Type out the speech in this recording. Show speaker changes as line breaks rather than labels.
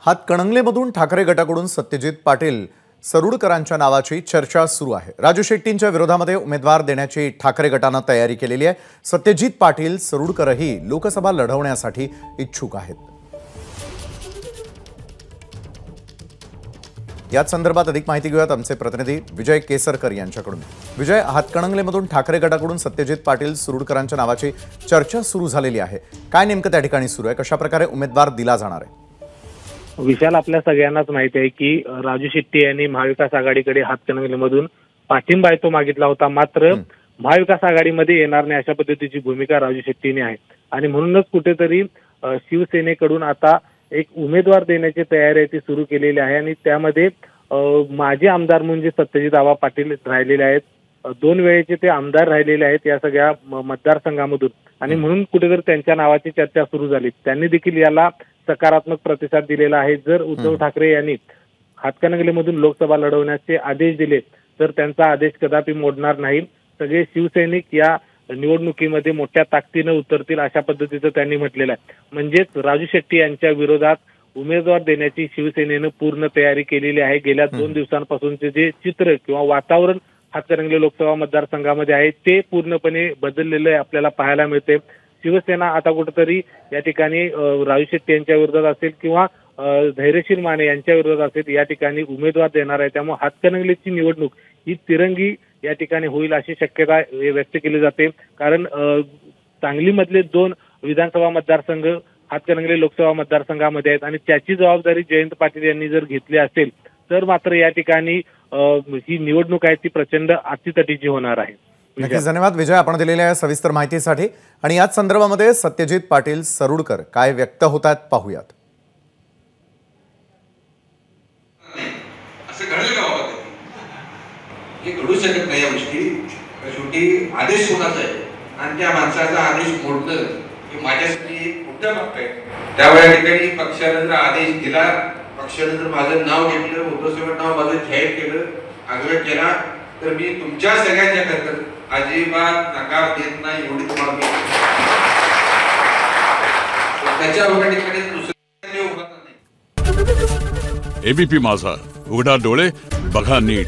हातकणंगलेमधून ठाकरे गटाकडून सत्यजित पाटील सरुडकरांच्या नावाची चर्चा सुरू आहे। राजू शेट्टींच्या विरोधामध्ये उमेदवार देण्याची ठाकरे गटाने तयारी केलेली आहे। सत्यजित पाटील सरुडकरही लोकसभा लढवण्यासाठी इच्छुक आहेत। याच संदर्भात अधिक माहिती घेऊयात आमचे प्रतिनिधी विजय केसरकर यांच्याकडून। विजय, हातकणंगलेमधून ठाकरे गटाकडून सत्यजित पाटील सरुडकरांच्या नावाची चर्चा सुरू झालेली आहे। काय नेमकं त्या ठिकाणी सुरू आहे? कशा प्रकारे उमेदवार दिला जाणार आहे?
विशाल, आपल्या सगळ्यांनाच माहिती आहे की राजू शेट्टी यांनी महाविकास आघाडीकडे हातकणंगलेमधून पाठिंबा तो मागितला होता। मात्र महाविकास आघाडीमध्ये येणार नाही अशा पद्धतीची भूमिका राजू शेट्टीने आहे आणि म्हणूनच कुठेतरी शिवसेनेकडून आता एक उमेदवार देण्याची तयारी आहे ती सुरू केलेली आहे आणि त्यामध्ये माजी आमदार म्हणजे सत्यजित आबा पाटील राहिलेले आहेत। 2 वेळेचे ते आमदार राहिलेले आहेत या सगळ्या मतदारसंघामधून आणि म्हणून कुठेतरी त्यांच्या नावाची चर्चा सुरू झाली। त्यांनी देखील याला सकारात्मक प्रतिसाद दिलेला आहे। जर उद्धव ठाकरे यांनी हातकणंगलेमधून लोकसभा लढवण्याचे आदेश दिले तर त्यांचा आदेश कदापि मोडणार नाही। सगळे शिवसैनिक या निवडणुकीमध्ये मोठ्या ताकदीने उतरतील अशा पद्धतीचं त्यांनी म्हटलेलं आहे। म्हणजेच राजू शेट्टी यांच्या विरोधात उमेदवार देण्याची शिवसेनेनं पूर्ण तयारी केलेली आहे। गेल्या 2 दिवसांपासूनचे जे चित्र किंवा वातावरण हातकणंगले लोकसभा मतदारसंघामध्ये आहे ते पूर्णपणे बदललेलं आपल्याला पाहायला मिळते। शिवसेना आता कुठेतरी या ठिकाणी राजू शेट्टी यांच्या विरोधात असेल किंवा धैर्यशील माने यांच्या विरोधात असेल या ठिकाणी उमेदवार देणार आहे। त्यामुळे हातकणंगलेची निवडणूक ही तिरंगी या ठिकाणी होईल अशी शक्यता व्यक्त केली जाते। कारण सांगलीमधले 2 विधानसभा मतदारसंघ हातकणंगले लोकसभा मतदारसंघामध्ये आहेत आणि त्याची जबाबदारी जयंत पाटील यांनी जर घेतली असेल तर मात्र या ठिकाणी ही निवडणूक आहे ती प्रचंड अतितटीची होणार आहे।
नक्कीच धन्यवाद विजय, आपण दिलेल्या सविस्तर माहितीसाठी। आणि याच संदर्भामध्ये सत्यजित पाटील सरुडकर काय व्यक्त होतात पाहूयात।
असं घडलं का बाबा? हे घडू शकत नाही या गोष्टी। शेवटी आदेश कोणाचा आहे आणि त्या माणसाचा आदेश मोडणं हे माझ्यासाठी एक मोठं बाब आहे। त्यावेळी ठिकाणी पक्षाने जर आदेश दिला, पक्षाने जर माझं नाव घेतलं, उद्धवसाहेब नाव माझं जाहीर केलं, आग्रह केला तर मी तुमच्या सगळ्यांच्या करता अजिबात नकार देत नाही एवढी तुम्हाला मी त्याच्या ठिकाणी दुसऱ्या उभा नाही।
एबीपी माझा, उघडा डोळे बघा नीट।